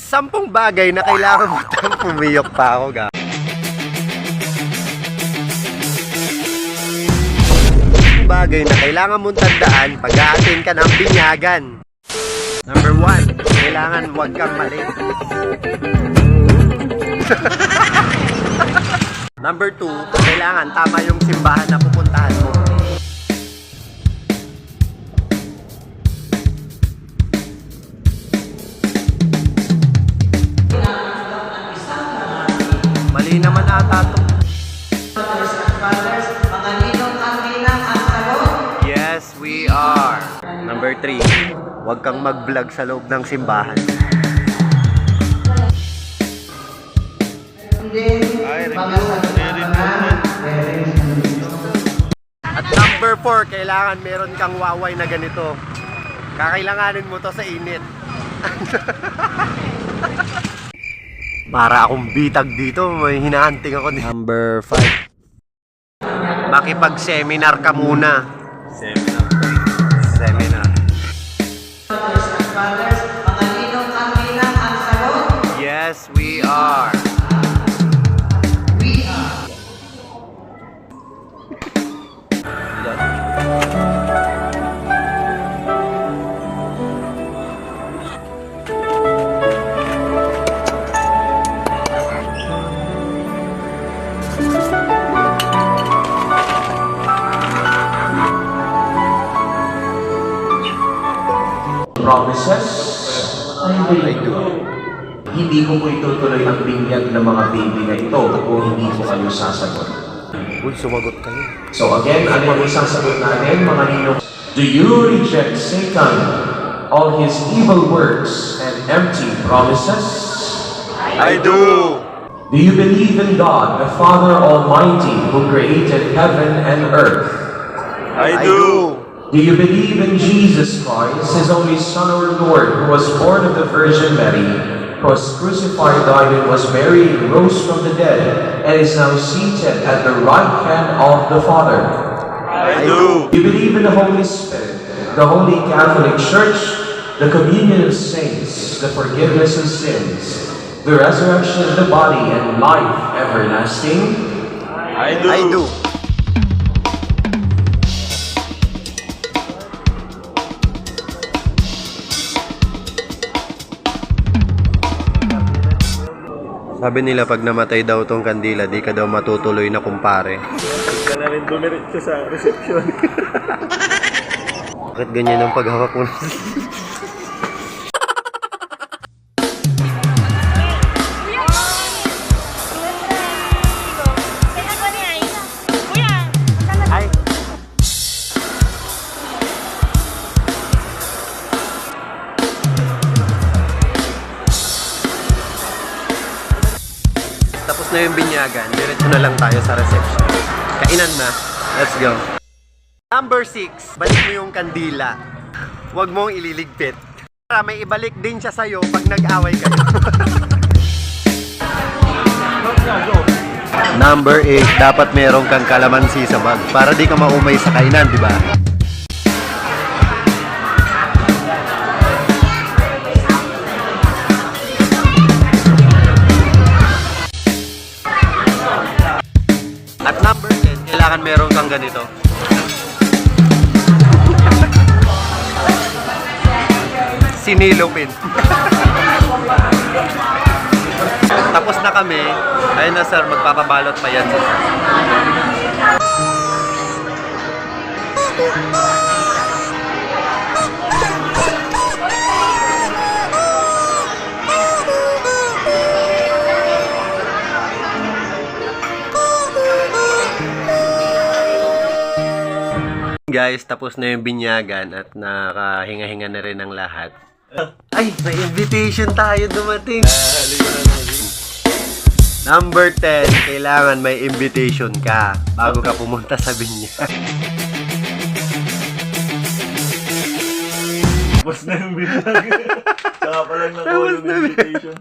10 bagay na kailangan mo tang pumiyok pa ako, ga. 10 bagay na kailangan mong tandaan pag aatin ka ng binyagan. Number 1, kailangan huwag kang mali. Number 2, kailangan tama yung simbahan na pupuntahan mo. Mali naman ata ito. Yes, we are. Number 3, huwag kang mag-vlog sa loob ng simbahan. At number 4, kailangan meron kang waway na ganito. Kakailanganin mo to sa init. Para akong bitag dito, may hinahanting ako. Number 5, makipag-seminar ka muna. Seminar. Yes, we are. Promises, I do. Hindi ko po itutuloy ang binyag ng mga baby na ito kung hindi ko kayo sasagot. Uy, sumagot kayo. So again, ano ang isasagot natin, mga ninong? Do you reject Satan, all his evil works, and empty promises? I do. Do you believe in God, the Father Almighty, who created heaven and earth? I do. Do you believe in Jesus Christ, His only Son, our Lord, who was born of the Virgin Mary, who was crucified, died, and was buried, and rose from the dead, and is now seated at the right hand of the Father? I do. Do you believe in the Holy Spirit, the Holy Catholic Church, the communion of saints, the forgiveness of sins, the resurrection of the body, and life everlasting? I do. I do. Sabi nila pag namatay daw tong kandila, di ka daw matutuloy na kumpare. Huwag ka na rin dumiretso sa reception. Bakit ganyan ang paghawak mo? Tapos na yung binyagan, diretso na lang tayo sa reception. Kainan na. Let's go. Number 6, balik mo yung kandila. Huwag mong ililigpit. Para may ibalik din siya sa'yo pag nag-away kayo. Number 8, dapat merong kang kalamansi sa bag para di ka maumay sa kainan, di ba? At number 10, kailangan meron kang ganito. Sinilopin. Tapos na kami. Ayun na sir, magpapabalot pa yan sir. Guys, tapos na yung binyagan at nakahinga-hinga na rin ang lahat. Ay, may invitation tayo dumating. Number 10, kailangan may invitation ka bago ka pumunta sa binyag. Tapos na yung binyag. Saka pa lang nakuha yung invitation.